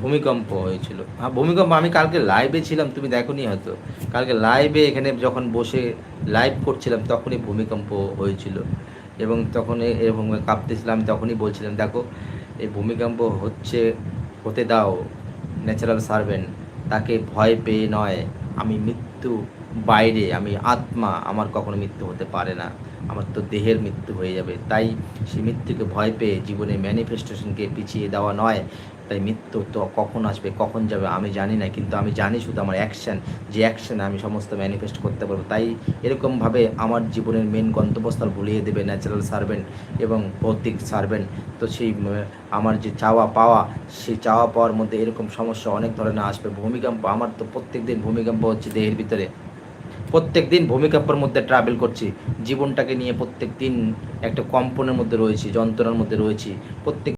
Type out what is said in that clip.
ভূমিকম্প হয়েছিল। হ্যাঁ, ভূমিকম্প আমি কালকে লাইভে ছিলাম, তুমি দেখোনি হয়তো। কালকে লাইভে এখানে যখন বসে লাইভ করছিলাম তখনই ভূমিকম্প হয়েছিল, এবং তখন এরকম কাঁপতেছিলাম। আমি তখনই বলছিলাম, দেখো এই ভূমিকম্প হচ্ছে, হতে দাও, ন্যাচারাল সার্ভেন্ট, তাকে ভয় পেয়ে নয়। আমি মৃত্যু বাইরে, আমি আত্মা, আমার কখনো মৃত্যু হতে পারে না, আমার তো দেহের মৃত্যু হয়ে যাবে। তাই সেই মৃত্যুকে ভয় পেয়ে জীবনে ম্যানিফেস্টেশনকে পিছিয়ে দেওয়া নয়। তাই মৃত্যু তো কখন আসবে কখন যাবে আমি জানি না, কিন্তু আমি জানি শুধু আমার অ্যাকশান, যে অ্যাকশানে আমি সমস্ত ম্যানিফেস্ট করতে পারবো। তাই এরকমভাবে আমার জীবনের মেন গন্তব্যস্থল ভুলিয়ে দেবে ন্যাচারাল সার্ভেন্ট এবং ভৌতিক সার্ভেন্ট। তো সেই আমার যে চাওয়া পাওয়া, সেই চাওয়া পাওয়ার মধ্যে এরকম সমস্যা অনেক ধরনের আসবে। ভূমিকম্প, আমার তো প্রত্যেক দিন ভূমিকম্প হচ্ছে দেহের ভিতরে, প্রত্যেক দিন ভূমিকম্পের মধ্যে ট্রাভেল করছি, জীবনটাকে নিয়ে প্রত্যেক দিন একটা কম্পনের মধ্যে রয়েছি, যন্ত্রণার মধ্যে রয়েছি প্রত্যেক